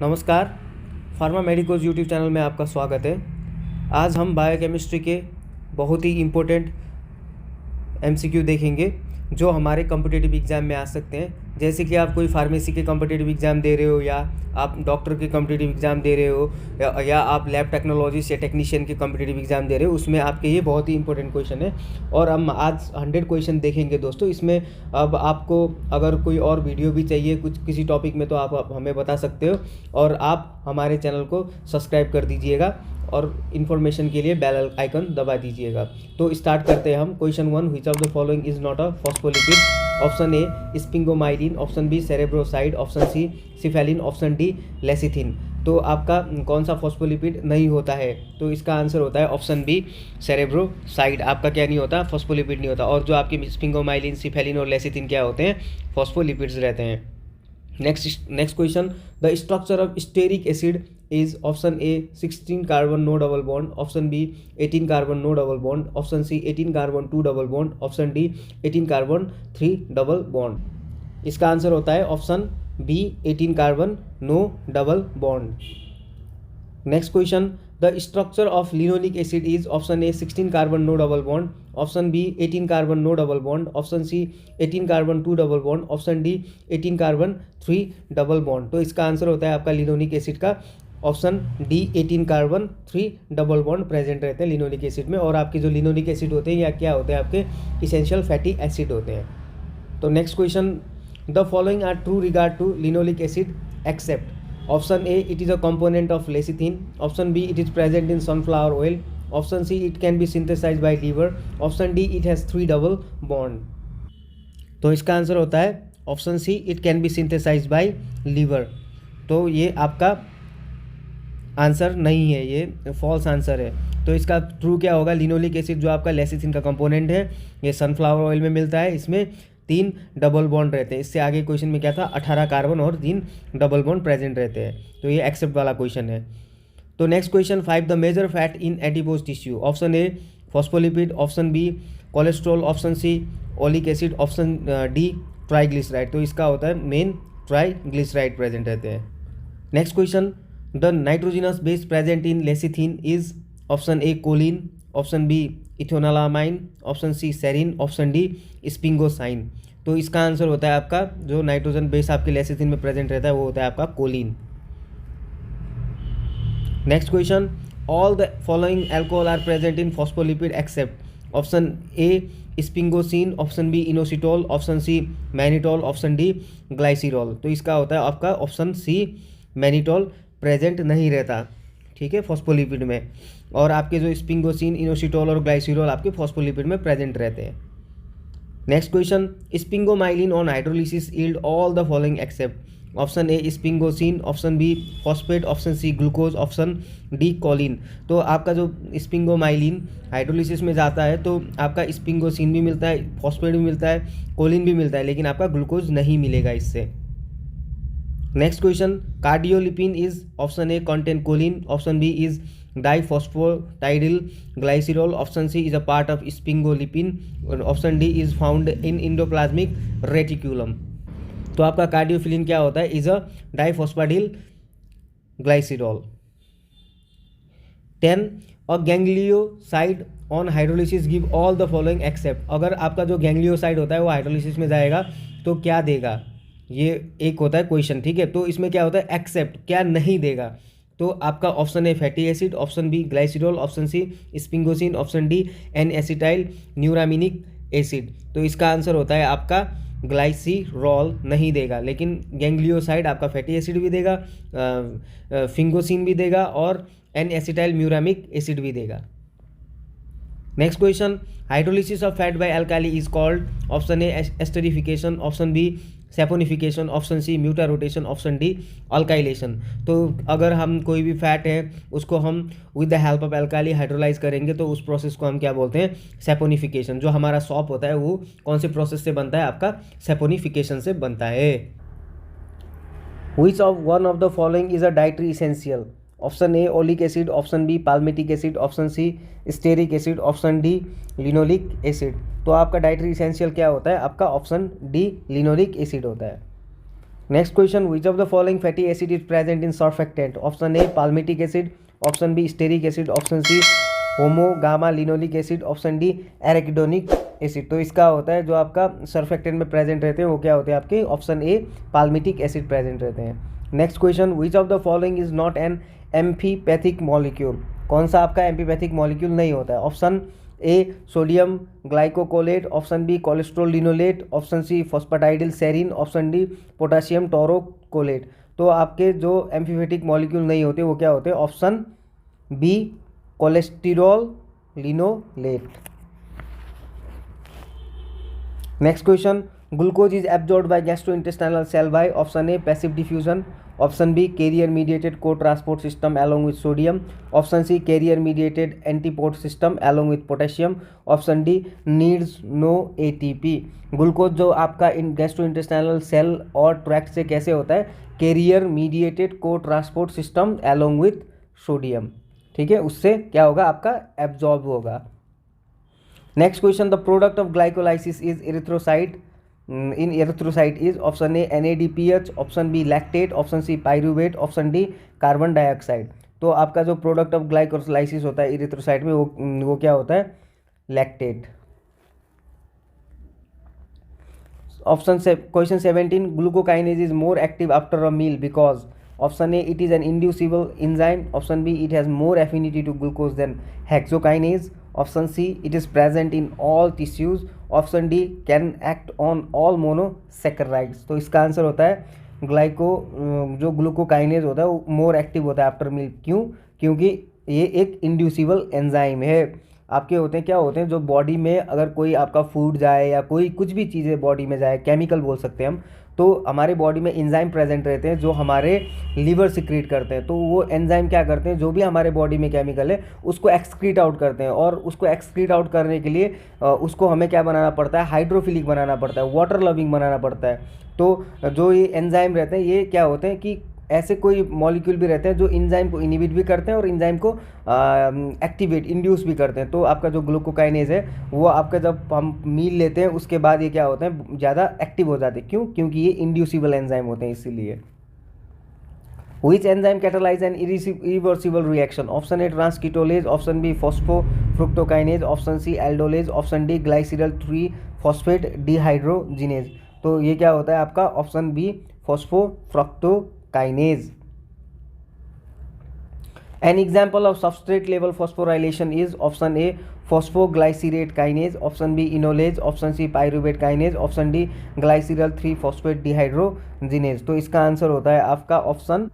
नमस्कार, pharma medicos YouTube channel में आपका स्वागत है। आज हम बायोकेमिस्ट्री के बहुत ही इम्पोर्टेंट एमसीक्यू देखेंगे जो हमारे कॉम्पिटिटिव एग्ज़ाम में आ सकते हैं। जैसे कि आप कोई फार्मेसी के कॉम्पिटिटिव एग्ज़ाम दे रहे हो, या आप डॉक्टर के कॉम्पिटिटिव एग्ज़ाम दे रहे हो, या आप लैब टेक्नोलॉजिस्ट या टेक्नीशियन के कॉम्पिटिटिव एग्ज़ाम दे रहे हो, उसमें आपके ये बहुत ही इंपॉर्टेंट क्वेश्चन है। और हम आज 100 क्वेश्चन देखेंगे दोस्तों। इसमें अब आपको अगर कोई और वीडियो भी चाहिए कुछ किसी टॉपिक में, तो आप हमें बता सकते हो, और आप हमारे चैनल को सब्सक्राइब कर दीजिएगा और इन्फॉर्मेशन के लिए बेल आइकन दबा दीजिएगा। तो स्टार्ट करते हैं हम। Question 1, which of the following is not a phospholipid? Option A sphingomyelin, option B cerebroside, option C cephalin, option D lecithin. तो आपका कौन सा फॉस्फोलिपिड नहीं होता है? तो इसका आंसर होता है ऑप्शन बी सेरेब्रोसाइड। आपका क्या नहीं होता? फॉस्फोलिपिड नहीं होता। और जो आपके स्पिंगोमाइलिन, सिफेलिन और लेसिथिन क्या होते हैं? फॉस्फोलिपिड्स रहते हैं। Next question, the structure of stearic acid is option A 16 carbon no double bond, option B 18 carbon no double bond, option C 18 carbon 2 double bond, option D 18 carbon 3 double bond। इसका answer होता है option B 18 carbon no double bond. Next question, the structure of linoleic acid is option A 16 carbon no double bond, option B 18 carbon no double bond, option C 18 carbon 2 double bond, option D 18 carbon 3 double bond. तो इसका answer होता है आपका linoleic acid का option D 18 carbon 3 double bond present रहते हैं linoleic acid में। और आपके जो लिनोलिक एसिड होते हैं या क्या होते हैं? आपके इसेंशियल फैटी एसिड होते हैं। तो next question, the following are true regard to linoleic acid except option A it is a component of lecithin, option B it is present in sunflower oil, option C it can be synthesized by liver, option D it has 3 double bond. तो इसका answer होता है option C it can be synthesized by liver. तो ये आपका answer नहीं है, ये फॉल्स आंसर है। तो इसका ट्रू क्या होगा? लिनोलिक एसिड जो आपका लेसिथिन का कंपोनेंट है, ये सनफ्लावर ऑयल में मिलता है। इसमें 3 डबल बॉन्ड रहते हैं। इससे आगे क्वेश्चन में क्या था? 18 कार्बन और 3 डबल बॉन्ड प्रेजेंट रहते हैं। तो ये एक्सेप्ट वाला क्वेश्चन है। तो next question 5, the major fat in adipose tissue, option A phospholipid, option B cholesterol, option C oleic acid, option D triglyceride. तो इसका होता है मेन ट्राइग्लिसराइड प्रेजेंट रहते हैं। Next question, the nitrogenous base present in lecithin is option A choline, option B ethanolamine, option C serine, option D sphingosine. तो इसका answer होता है आपका जो नाइट्रोजन बेस आपके लेसिथिन में प्रेजेंट रहता है वो होता है आपका choline. Next question, all the following alcohol are present in phospholipid except option A sphingosine, option B inositol, option C mannitol, option D glycerol. तो इसका होता है आपका ऑप्शन सी मैनिटोल प्रेजेंट नहीं रहता, ठीक है, फॉस्फोलिपिड में। और आपके जो स्पिंगोसिन, इनोसिटोल और ग्लाइसिरॉल आपके फॉस्फोलिपिड में प्रेजेंट रहते हैं। Next question, sphingomyelin on hydrolysis yield all the following except option A sphingosine, option B phosphate, option C glucose, option D choline. तो आपका जो स्पिंगोमाइलिन हाइड्रोलिसिस में जाता है तो आपका स्पिंगोसिन भी मिलता है, फॉस्फेट भी मिलता है, कोलिन भी मिलता है, लेकिन आपका ग्लूकोज नहीं मिलेगा इससे। Next question, cardiolipin is option A contain choline, option B is diphosphatidyl glycerol, option C is a part of sphingolipid, option D is found in endoplasmic reticulum. तो आपका कार्डियोफिलिन क्या होता है? Is a diphosphatidyl glycerol. 10, a ganglioside on hydrolysis give all the following except. अगर आपका जो ganglioside होता है वो हाइड्रोलिसिस में जाएगा तो क्या देगा? ये एक होता है क्वेश्चन, ठीक है। तो इसमें क्या होता है? एक्सेप्ट, क्या नहीं देगा? तो आपका option A fatty acid, option B glycerol, option C sphingosine, option D N acetyl neuraminic acid. तो इसका आंसर होता है आपका ग्लाइसिरॉल नहीं देगा, लेकिन गैंग्लियोसाइड आपका फैटी एसिड भी देगा, फिंगोसिन भी देगा और एन एसिटाइल म्यूरामिक एसिड भी देगा। Next question, hydrolysis of fat by alkali is called option A esterification, option B saponification, option C mutarotation, option D alkylation. तो अगर हम कोई भी फैट है उसको हम with the help of alkali hydrolyse करेंगे तो उस प्रोसेस को हम क्या बोलते हैं? सेपोनिफिकेशन। जो हमारा सॉप होता है वो कौन से प्रोसेस से बनता है? आपका सेपोनिफिकेशन से बनता है। Which of one of the following is a dietary essential? Option A oleic acid, option B palmitic acid, option C stearic acid, option D linoleic acid. तो आपका डाइटरी इसेंशियल क्या होता है? आपका ऑप्शन डी लिनोलिक एसिड होता है। Next question, which of the following fatty acid is present in surfactant? Option A palmitic acid, option B stearic acid, option C homo gamma linoleic acid, option D arachidonic acid. तो इसका होता है जो आपका surfactant में present रहते हैं वो क्या होते हैं आपके? Option A palmitic acid present रहते हैं। Next question, which of the following is not an amphipathic molecule? कौन सा आपका एम्फीपैथिक मॉलिक्यूल नहीं होता है? Option A sodium glycocholate, option B cholesterol linoleate, option C phosphatidyl serine, option D potassium taurocholate. तो आपके जो एम्फीपैथिक मॉलिक्यूल नहीं होते वो क्या होते हैं? Option B cholesterol linoleate. Next question, glucose is absorbed by gastrointestinal cell by option A passive diffusion, option B carrier mediated को transport system along with sodium, option C carrier mediated antiport system along with potassium, option D needs no ATP. Glucose जो आपका gastrointestinal cell और tract से कैसे होता है? Carrier mediated को transport system along with sodium, ठीक है, उससे क्या होगा? आपका एब्जॉर्ब होगा। Next question, the product of glycolysis is erythrocyte in erythrocyte is option A NADPH, option B lactate, option C pyruvate, option D carbon dioxide. तो आपका जो प्रोडक्ट ऑफ ग्लाइकोलाइसिस होता है इरिथ्रोसाइट में वो क्या होता है? लैक्टेट। ऑप्शन से question 17, glucokinase is more active after a meal because, option A it is an inducible enzyme, option B it has more affinity to glucose than hexokinase, option C it is present in all tissues, option D can act on all monosaccharides. तो इसका answer होता है जो glucokinase होता है वो more active होता है आफ्टर मील। क्यों? क्योंकि ये एक इंड्यूसिबल एंजाइम है। आपके होते हैं क्या होते हैं, जो बॉडी में अगर कोई आपका फूड जाए या कोई कुछ भी चीज़ें बॉडी में जाए, केमिकल बोल सकते हैं हम, तो हमारे बॉडी में एंजाइम प्रेजेंट रहते हैं जो हमारे लीवर सिक्रीट करते हैं। तो वो एंजाइम क्या करते हैं, जो भी हमारे बॉडी में केमिकल है उसको एक्सक्रीट आउट करते हैं, और उसको एक्सक्रीट आउट करने के लिए उसको हमें क्या बनाना पड़ता है? हाइड्रोफिलिक बनाना पड़ता है, वाटर लविंग बनाना पड़ता है। तो जो ये एंजाइम रहते हैं ये क्या होते हैं कि ऐसे कोई मॉलिक्यूल भी रहते हैं जो एंजाइम को इनिबिट भी करते हैं और एंजाइम को एक्टिवेट इंड्यूस भी करते हैं। तो आपका जो ग्लूकोकाइनेज है वो आपका जब हम मील लेते हैं उसके बाद ये क्या होते हैं? ज़्यादा एक्टिव हो जाते हैं। क्यों? क्योंकि ये इंड्यूसिबल एंजाइम होते हैं इसीलिए। Which enzyme catalyze an irreversible reaction? Option A transketolase, option B phosphofructokinase, option C aldolase, option D glyceral 3 phosphate dehydrogenase. तो ये क्या होता है आपका? Option B phosphofructokinase. An example of substrate level phosphorylation is option A phosphoglycerate kinase, option B enolase, option C pyruvate kinase, option D glycerol 3 phosphate dehydrogenase। तो इसका answer होता है आपका option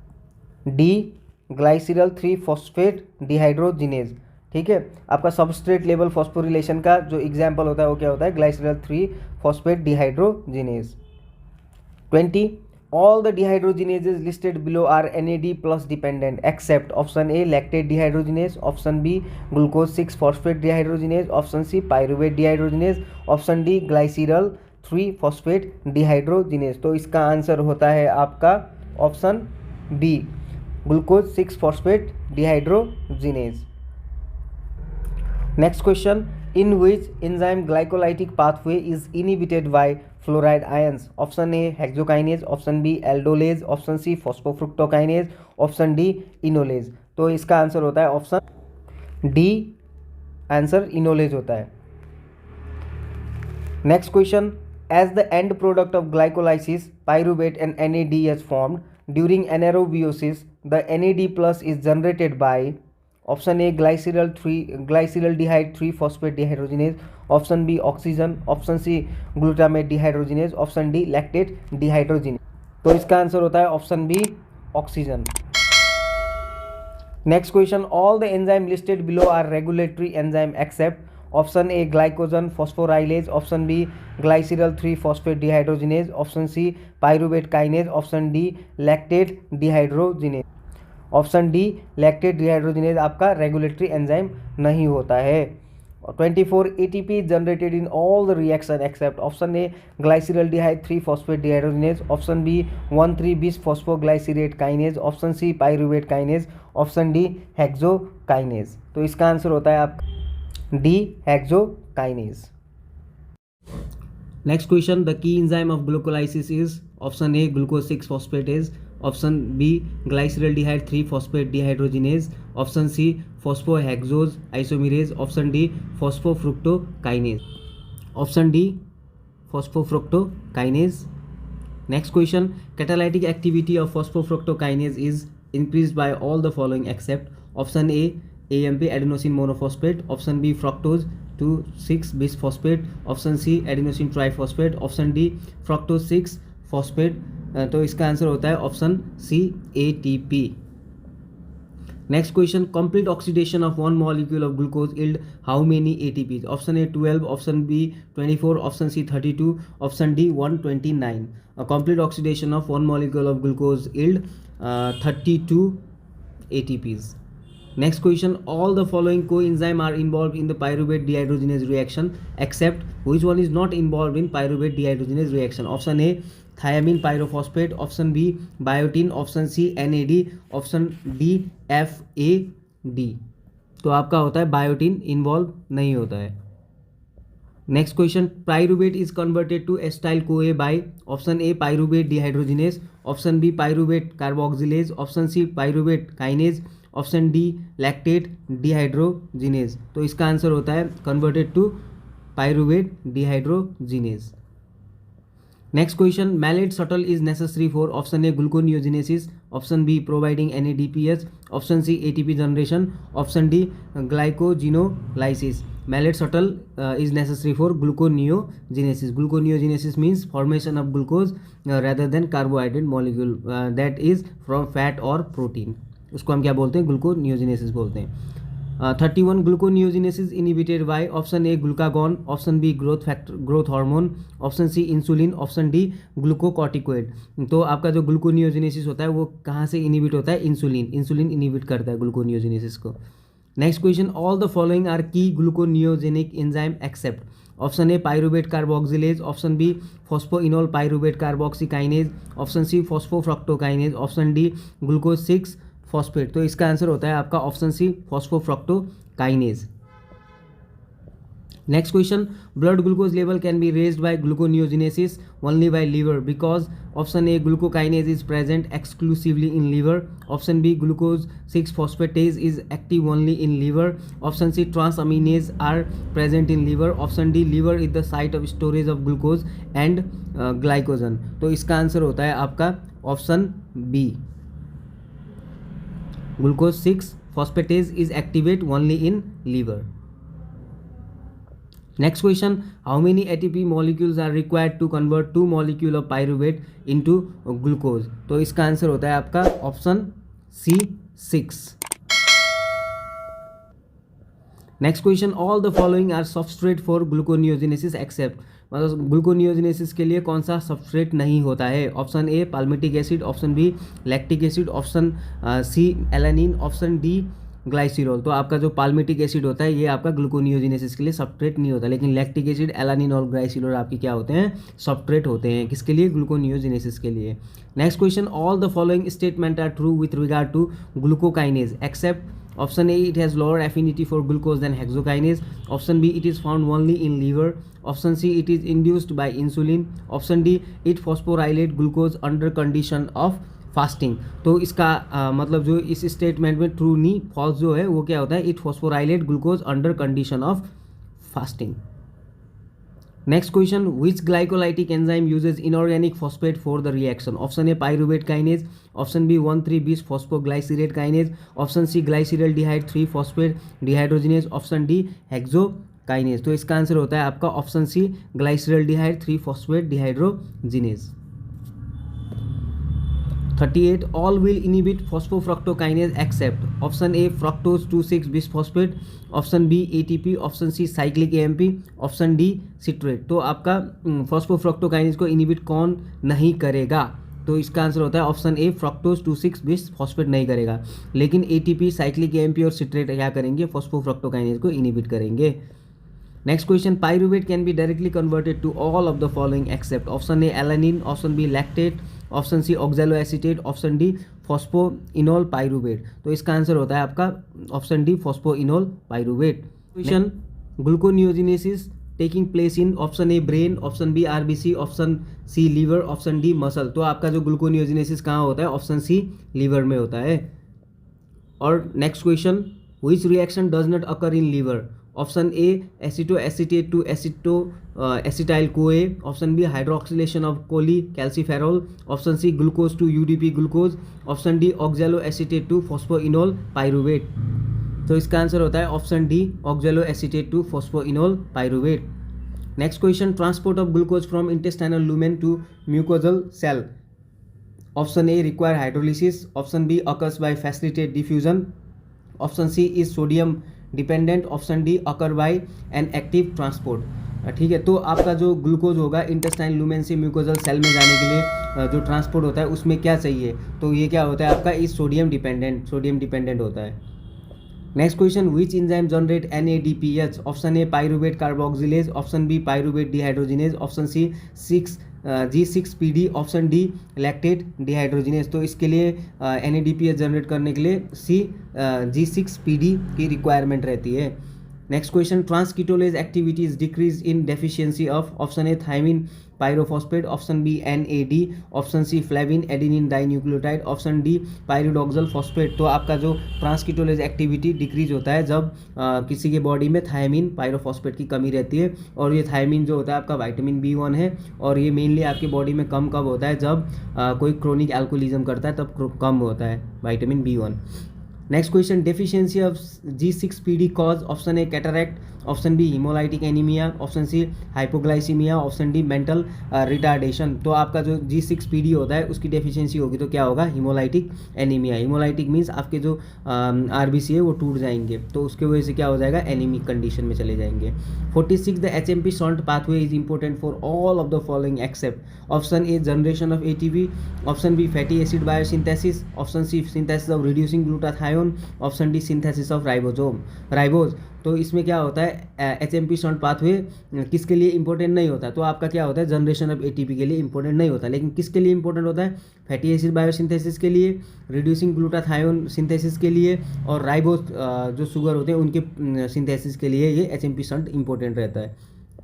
D glyceral 3 phosphate dehydrogenase. ठीक है, आपका substrate level phosphorylation का जो एग्जाम्पल होता है वो क्या होता है? ग्लाइसिरल 3 phosphate dehydrogenase. 20 all the dehydrogenases listed below are NAD plus dependent except option A lactate dehydrogenase, option B glucose 6 phosphate dehydrogenase, option C pyruvate dehydrogenase, option D glycerol 3 phosphate dehydrogenase। तो इसका answer होता है आपका option B glucose 6 phosphate dehydrogenase। Next question, in which enzyme glycolytic pathway is inhibited by fluoride ions? Option A hexokinase, option B aldolase, option C phosphofructokinase, option D enolase. तो इसका answer होता है option D, answer enolase होता है। Next question, as the end product of glycolysis pyruvate and NAD is formed during anaerobiosis, the NAD plus is generated by option A glyceraldehyde 3 phosphate dehydrogenase, option B oxygen, option C glutamate dehydrogenase, option D lactate dehydrogenase. तो इसका answer होता है option B oxygen. Next question, all the enzyme listed below are regulatory enzyme except option A glycogen phosphorylase, option B glyceral 3 phosphate dehydrogenase, option C pyruvate kinase, option D lactate dehydrogenase. Option D lactate dehydrogenase आपका regulatory enzyme नहीं होता है। 24 ATP generated in all the reaction except option A glyceraldehyde 3 phosphate dehydrogenase, option B 1,3 bis phosphoglycerate kinase, option C pyruvate kinase, option D hexokinase. तो इसका answer होता है आपका D hexokinase. Next question, the key enzyme of glycolysis is option A glucose 6 phosphatase, option B glyceraldehyde 3 phosphate dehydrogenase, option C phosphohexose isomerase, option D phosphofructokinase, option D phosphofructokinase. Next question, catalytic activity of phosphofructokinase is increased by all the following except option A AMP adenosine monophosphate, option B fructose 2,6 bisphosphate, option C adenosine triphosphate, option D fructose 6 phosphate. तो इसका answer होता है option C ATP. Next question, complete oxidation of one molecule of glucose yield how many ATPs, option A 12, option B 24, option C 32, option D 129. Complete oxidation of one molecule of glucose yield 32 ATPs. Next question, all the following coenzyme are involved in the pyruvate dehydrogenase reaction except which one is not involved in pyruvate dehydrogenase reaction? Option A thiamine pyrophosphate, option B biotin, option C NAD, option D FAD. तो आपका होता है biotin involve नहीं होता है. Next question, pyruvate is converted to acetyl CoA by option A pyruvate dehydrogenase, option B pyruvate carboxylase, option C pyruvate kinase, option D lactate dehydrogenase. तो इसका answer होता है converted to pyruvate dehydrogenase. Next question, malate shuttle is necessary for option A gluconeogenesis, option B providing NADPH, option C ATP generation, option D glycogenolysis. Mallet shuttle is necessary for gluconeogenesis. Gluconeogenesis means formation of glucose rather than carbohydrate molecule that is from fat or protein. उसको हम क्या बोलते हैं? Gluconeogenesis बोलते हैं. 31 gluconeogenesis inhibited by option A glucagon, option B growth hormone, option C insulin, option D glucocorticoid. तो आपका जो ग्लूकोनियोजेनेसिस होता है वो कहाँ से इनिबिट होता है? इंसुलिन इनिबिट करता है ग्लूकोनियोजेनेसिस को. Next question, all the following are key gluconeogenic enzyme except, option A pyruvate carboxylase, option B phosphoenol pyruvate carboxykinase, option C phosphofructokinase, option D glucose 6 phosphate. तो इसका आंसर होता है आपका option C phosphofructokinase. Next question, blood glucose level can be raised by gluconeogenesis only by liver because option A glucokinase is present exclusively in liver, option B glucose 6 phosphatase is active only in liver, option C transaminase are present in liver, option D liver is the site of storage of glucose and glycogen. तो इसका answer होता है आपका option B, glucose 6 phosphatase is activate only in liver. Next question, how many ATP molecules are required to convert 2 molecule of pyruvate into glucose? तो इसका answer होता है आपका option C 6. Next question, all the following are substrate for gluconeogenesis except, मतलब gluconeogenesis के लिए कौन सा सबस्ट्रेट नहीं होता है? Option A palmitic acid, option B lactic acid, option C alanine, option D glycerol. तो आपका जो पाल्मिटिक एसिड होता है ये आपका ग्लूकोनियोजेनेसिस के लिए सबस्ट्रेट नहीं होता, लेकिन लैक्टिक एसिड, एलानिन और ग्लाइसिरॉल आपके क्या होते हैं? सबस्ट्रेट होते हैं. किसके लिए? ग्लूकोनियोजेनेसिस के लिए. Next question, all the following statement are true with regard to glucokinase except option A it has lower affinity for glucose than hexokinase, option B it is found only in liver, option C it is induced by insulin, option D it phosphorylate glucose under condition of fasting. तो इसका मतलब जो इस statement में true नहीं false जो है वो क्या होता है? It phosphorylate glucose under condition of fasting. Next question, which glycolytic enzyme uses inorganic phosphate for the reaction? Option A pyruvate kinase, option B 1,3-bis phosphoglycerate kinase, option C glyceraldehyde 3 phosphate dehydrogenase, option D hexokinase. तो इसका answer होता है आपका option C glyceraldehyde 3 phosphate dehydrogenase. 38 all will inhibit phosphofructokinase except option A fructose 2,6 bisphosphate, option B ATP, option C cyclic AMP, option D citrate. तो आपका फॉस्फोफ्रक्टोकाइनेज को inhibit कौन नहीं करेगा? तो इसका आंसर होता है ऑप्शन ए फ्रक्टोज 2,6 बिसफॉस्फेट नहीं करेगा, लेकिन ATP, साइक्लिक AMP और सिट्रेट क्या करेंगे? फॉस्फोफ्रक्टोकाइनेज को इनिबिट करेंगे. Next question, pyruvate can be directly converted to all of the following except option A alanine, option B lactate, option C oxaloacetate, option D phosphoenol pyruvate. तो इसका answer होता है आपका option D phosphoenol pyruvate. Question, gluconeogenesis taking place in option A brain, option B RBC, option C liver, option D muscle. तो आपका जो ग्लूकोनियोजिनेसिस कहाँ होता है, ऑप्शन सी लीवर में होता है। और next question, which reaction does not occur in liver, option A acetoacetate to acetoacetyl CoA, option B hydroxylation of cholecalciferol, option C glucose to UDP glucose, option D oxaloacetate to phosphoenol pyruvate. तो इसका answer होता है option D oxaloacetate to phosphoenol pyruvate. Next question, transport of glucose from intestinal lumen to mucosal cell, option A require hydrolysis, option B occurs by facilitate diffusion, option C is sodium dependent, option D occur by an active transport. ठीक है, तो आपका जो glucose होगा intestine lumen से mucosal cell में जाने के लिए जो ट्रांसपोर्ट होता है उसमें क्या चाहिए, तो ये क्या होता है आपका इज सोडियम डिपेंडेंट होता है। Next question, which enzyme generate NADPH, option A pyruvate carboxylase, option B pyruvate dehydrogenase, option C G6PD, option D lactate dehydrogenase. तो इसके लिए NADPH जनरेट करने के लिए G6PD की रिक्वायरमेंट रहती है। Next question, transketolase activity is decrease in deficiency of, option A thiamine pyrophosphate, option B NAD, option C flavin adenine dinucleotide, option D pyridoxal phosphate. तो आपका जो ट्रांसकीटोलेज एक्टिविटी डिक्रीज होता है जब किसी के बॉडी में थायमिन पायरोफॉस्फेट की कमी रहती है, और ये थायमिन जो होता है आपका विटामिन B1 है, और ये मेनली आपकी बॉडी में कम कब होता है, जब कोई क्रोनिक एल्कोहलिज्म करता है तब कम होता है vitamin B1। Next question, deficiency of G6PD cause, option A cataract, option B haemolytic anaemia, option C hypoglycaemia, option D mental retardation. तो आपका जो G6PD होता है उसकी डेफिशिएंसी होगी तो क्या होगा, हिमोलाइटिक एनीमिया। हिमोलाइटिक मीन्स आपके जो RBC है वो टूट जाएंगे, तो उसके वजह से क्या हो जाएगा, एनीमिक कंडीशन में चले जाएंगे। 46, the HMP shunt pathway is important for all of the following except, option A generation of ATP, option B fatty acid biosynthesis, option C synthesis of reducing glutathione, option D synthesis of ribose. तो इसमें क्या होता है, HMP shunt pathway किसके लिए important नहीं होता, तो आपका क्या होता है, जनरेशन ऑफ ATP के लिए इंपॉर्टेंट नहीं होता, लेकिन किसके लिए इंपॉर्टेंट होता है, फैटी एसिड बायोसिंथेसिस के लिए, रिड्यूसिंग ग्लूटाथायोन सिंथेसिस के लिए, और राइबोज जो शुगर होते हैं उनके सिंथेसिस के लिए ये HMP शंट इंपॉर्टेंट रहता है।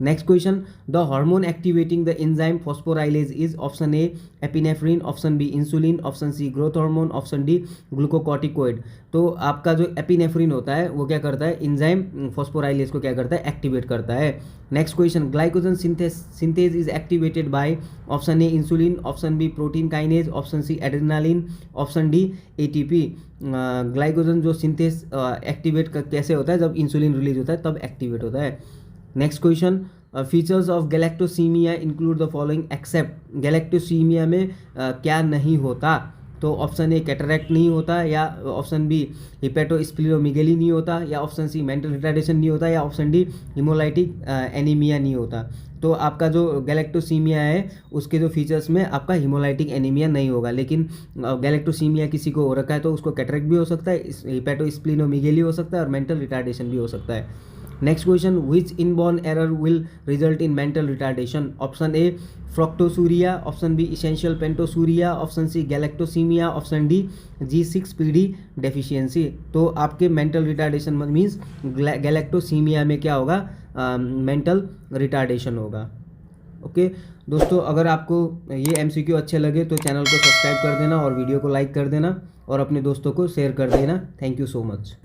Next question, the hormone activating the enzyme phosphorylase is, option A epinephrine, option B insulin, option C growth hormone, option D glucocorticoid. तो आपका जो एपिनेफ्रिन होता है वो क्या करता है, एंजाइम फॉस्फोराइलेज को क्या करता है, एक्टिवेट करता है। Next question, glycogen synthase is activated by, option A insulin, option B protein kinase, option C adrenaline, option D ATP। Glycogen जो सिंथेज एक्टिवेट कैसे होता है, जब इंसुलिन रिलीज होता है तब एक्टिवेट होता है। Next question, features of galactosaemia include the following accept. Galactosaemia में क्या नहीं होता, तो ऑप्शन ए कैटरैक्ट नहीं होता, या ऑप्शन बी हिपेटोस्प्लीनोमेगाली नहीं होता, या ऑप्शन सी मेंटल रिटार्डेशन नहीं होता, या ऑप्शन डी हिमोलाइटिक एनीमिया नहीं होता। तो आपका जो गैलेक्टोसीमिया है उसके जो फीचर्स में आपका हिमोलाइटिक एनीमिया नहीं होगा, लेकिन गैलेक्टोसीमिया किसी को हो रखा है तो उसको कैटरैक्ट भी हो सकता है, हिपेटोस्प्लीनोमेगाली हो सकता है, और मेंटल रिटार्डेशन भी हो सकता है। Next question, which inborn error will result in mental retardation, option A fructosuria, option B essential pentosuria, option C galactosemia, option D G6PD deficiency. तो आपके मेंटल रिटार्डेशन मीन्स गैलेक्टोसीमिया में क्या होगा, मेंटल रिटार्डेशन होगा। ओके दोस्तों, अगर आपको ये MCQ अच्छे लगे तो चैनल को सब्सक्राइब कर देना और वीडियो को लाइक कर देना और अपने दोस्तों को शेयर कर देना। Thank you so much.